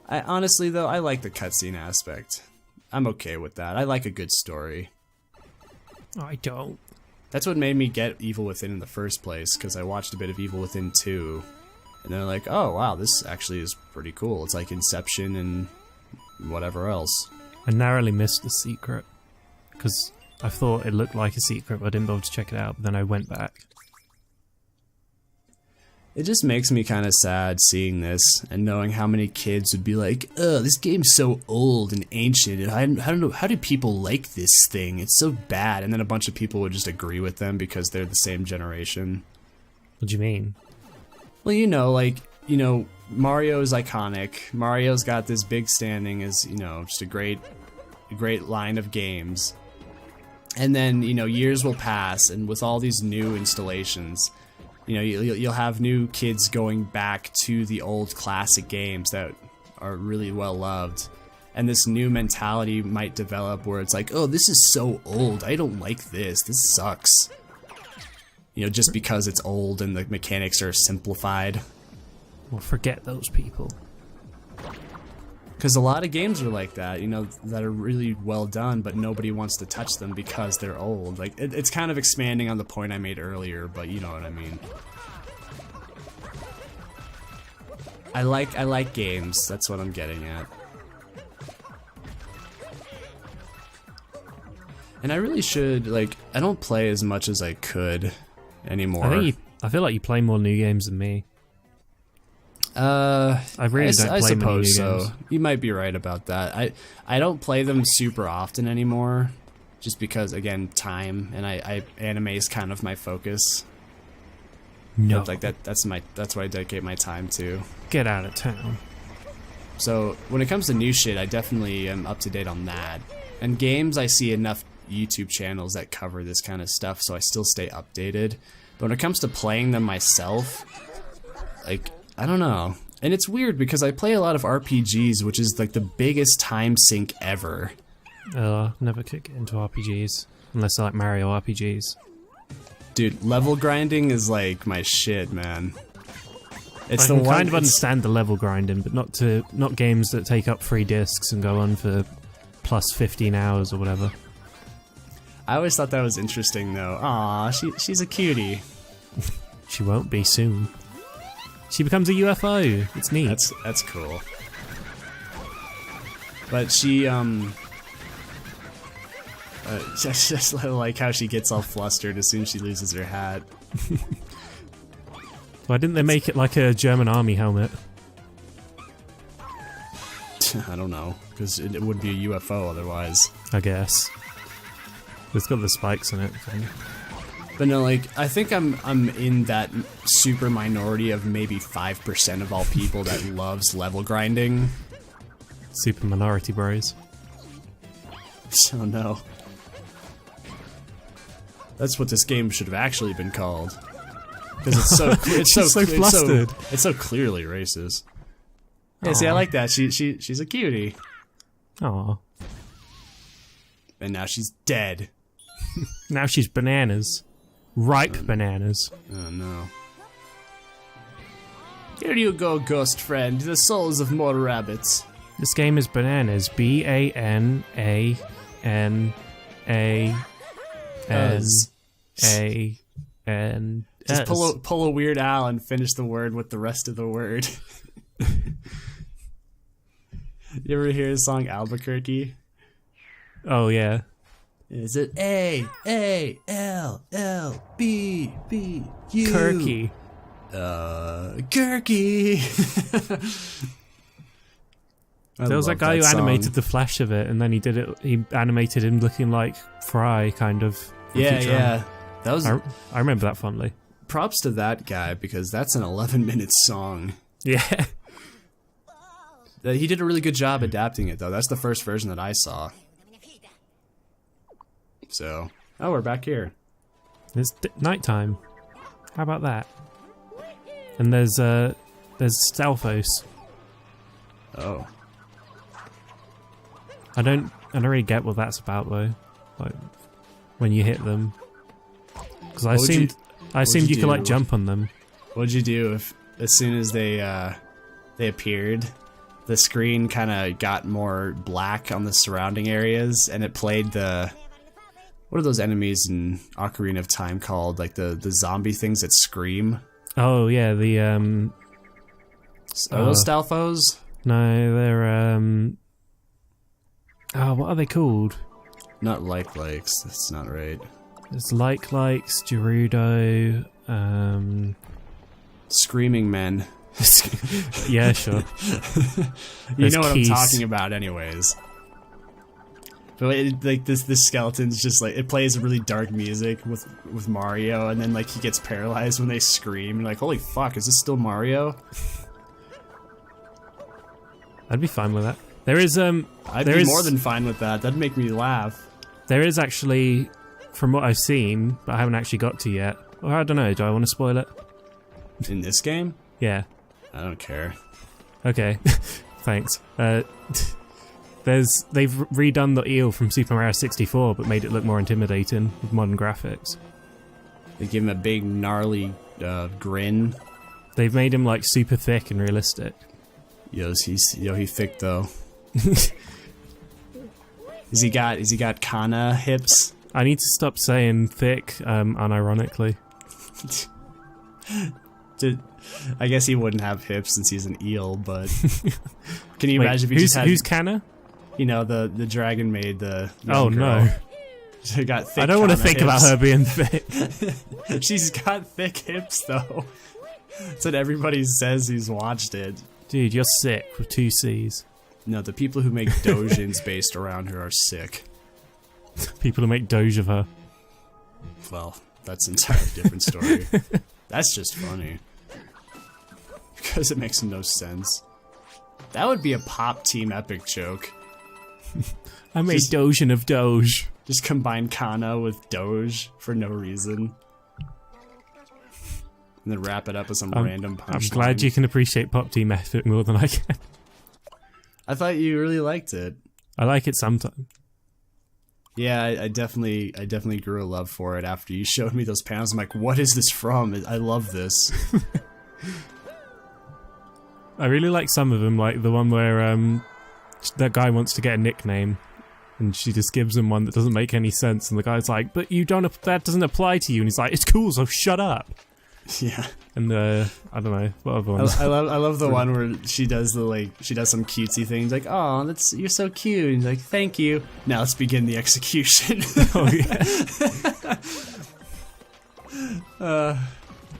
I honestly though, I like the cutscene aspect. I'm okay with that. I like a good story. I don't. That's what made me get Evil Within in the first place, because I watched a bit of Evil Within 2, and then I'm like, oh wow, this actually is pretty cool. It's like Inception and whatever else. I narrowly missed the secret, because I thought it looked like a secret, but I didn't bother to check it out, but then I went back. It just makes me kind of sad seeing this and knowing how many kids would be like, "Oh, this game's so old and ancient, and I don't know, how do people like this thing? It's so bad." And then a bunch of people would just agree with them because they're the same generation. What do you mean? Well, Mario is iconic. Mario's got this big standing as, just a great line of games. And then, years will pass, and with all these new installations, you'll have new kids going back to the old classic games that are really well loved. And this new mentality might develop where it's like, oh, this is so old. I don't like this. This sucks. Just because it's old and the mechanics are simplified. Well, forget those people. Because a lot of games are like that, that are really well done, but nobody wants to touch them because they're old. Like, it's kind of expanding on the point I made earlier, but you know what I mean. I like games, that's what I'm getting at. And I really should, I don't play as much as I could anymore. I feel like you play more new games than me. I really don't play many new games. You might be right about that. I don't play them super often anymore, just because, again, time, and anime is kind of my focus. No, that's what I dedicate my time to. Get out of town. So when it comes to new shit, I definitely am up to date on that. And games, I see enough YouTube channels that cover this kind of stuff, so I still stay updated. But when it comes to playing them myself, I don't know. And it's weird because I play a lot of RPGs, which is the biggest time sink ever. Never could get into RPGs unless I like Mario RPGs. Dude, level grinding is my shit, man. I can kind of understand the level grinding, but not games that take up 3 discs and go on for plus 15 hours or whatever. I always thought that was interesting, though. Aw, she's a cutie. She won't be soon. She becomes a UFO. It's neat. That's cool. But she just like how she gets all flustered as soon as she loses her hat. Why didn't they make it like a German army helmet? I don't know, because it would be a UFO otherwise. I guess. It's got the spikes in it. But no, I think I'm in that super minority of maybe 5% of all people that loves level grinding. Super minority bros. Oh no. That's what this game should have actually been called. Because it's so clearly racist. Yeah, see, I like that. She's a cutie. Aww. And now she's dead. Now she's bananas. Ripe bananas. Oh no. Here you go, ghost friend. The souls of more rabbits. This game is bananas. BANANAS. Just pull a Weird Al and finish the word with the rest of the word. You ever hear the song Albuquerque? Oh yeah. Is it A-L-L-B-B-U? Kirky. Kirky. There was that guy who animated the flash of it, and then he animated him looking like Fry, kind of. Yeah. That was. I remember that fondly. Props to that guy, because that's an 11-minute song. Yeah. He did a really good job adapting it, though. That's the first version that I saw. So, we're back here. It's nighttime. How about that? And there's Stalfos. Oh. I don't really get what that's about though. Like when you hit them, because I assumed you could like jump on them. What'd you do if as soon as they appeared, the screen kind of got more black on the surrounding areas, and it played the... What are those enemies in Ocarina of Time called? Like the zombie things that scream? Oh, yeah, the, Are those Stalfos? No, they're, oh, what are they called? Not likes, that's not right. It's likes, Gerudo, Screaming men. Yeah, sure. You know what I'm talking about anyways. But like this skeleton's just like, it plays really dark music with Mario, and then like he gets paralyzed when they scream, and like, holy fuck, is this still Mario? I'd be fine with that. There is I'd be more than fine with that. That'd make me laugh. There is actually, from what I've seen, but I haven't actually got to yet. Or I don't know, do I want to spoil it? In this game? Yeah. I don't care. Okay. Thanks. They've redone the eel from Super Mario 64, but made it look more intimidating with modern graphics. They give him a big gnarly grin. They've made him like super thick and realistic. He's thick though. Has he got Kana hips? I need to stop saying thick, unironically. I guess he wouldn't have hips since he's an eel, but can you imagine if he just had... Who's Kana? You know, the dragon maid, the oh no. She got thick. I don't want to think hips. about her being thick. She's got thick hips though. That's what everybody says who's watched it. Dude, you're sick with 2 C's. No, the people who make dojins based around her are sick. People who make doge of her. Well, that's an entirely different story. That's just funny. Because it makes no sense. That would be a Pop Team epic joke. I made dojin of Doge. Just combine Kana with Doge for no reason. And then wrap it up with some random punchline. I'm glad you can appreciate Pop Team epic more than I can. I thought you really liked it. I like it sometimes. Yeah, I definitely grew a love for it after you showed me those panels. I'm like, what is this from? I love this. I really like some of them, like the one where that guy wants to get a nickname, and she just gives him one that doesn't make any sense, and the guy's like, "But you don't. That doesn't apply to you." And he's like, "It's cool, so shut up." Yeah. And I don't know what other ones. I love the one where she does some cutesy things like, "Oh, you're so cute." And he's like, "Thank you." Now let's begin the execution. Oh yeah.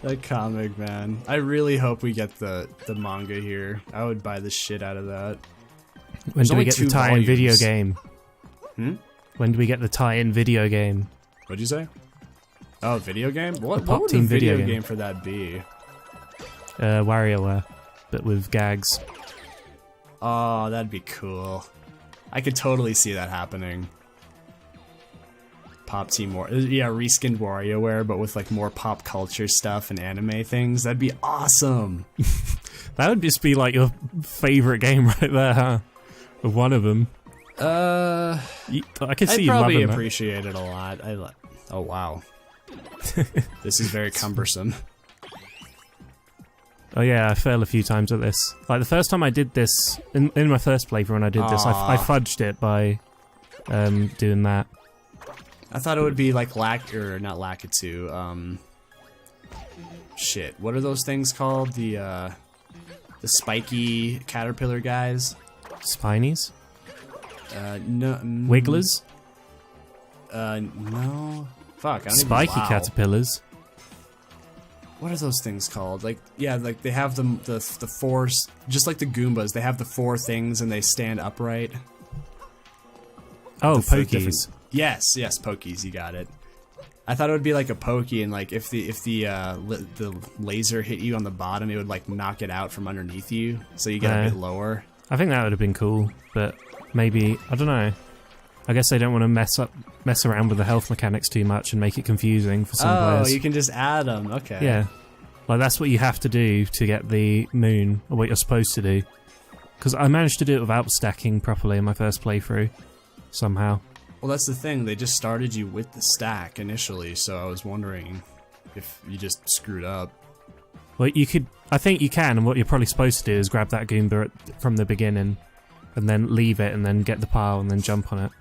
That comic, man. I really hope we get the manga here. I would buy the shit out of that. When do we get the tie-in video game? Hmm? When do we get the tie-in video game? What'd you say? Oh, video game? What would Team a video game for that be? WarioWare, but with gags. Oh, that'd be cool. I could totally see that happening. Pop Team reskinned WarioWare, but with like more pop culture stuff and anime things. That'd be awesome. That would just be like your favorite game right there, huh? Of one of them. I can see you probably loving appreciate it a lot. Oh wow. This is very cumbersome. Oh yeah, I failed a few times at this. Like the first time I did this, in my first playthrough when I did this, I fudged it by doing that. I thought it would be like not Lakitu, shit, what are those things called? The spiky caterpillar guys? Spinies? No. Wigglers? No. Fuck, I don't Spiky caterpillars. What are those things called? Like, yeah, like they have the four, just like the Goombas, they have the 4 things and they stand upright. Oh, Pokies. Yes, Pokies, you got it. I thought it would be like a Pokey, and like if the laser hit you on the bottom, it would like knock it out from underneath you, so you get a bit lower. I think that would have been cool, but maybe, I don't know. I guess they don't want to mess around with the health mechanics too much and make it confusing for some players. Oh, you can just add them. Okay. Yeah, like that's what you have to do to get the moon, or what you're supposed to do. Because I managed to do it without stacking properly in my first playthrough, somehow. Well, that's the thing. They just started you with the stack initially, so I was wondering if you just screwed up. Well, you could. I think you can, and what you're probably supposed to do is grab that Goomba from the beginning, and then leave it, and then get the pile, and then jump on it.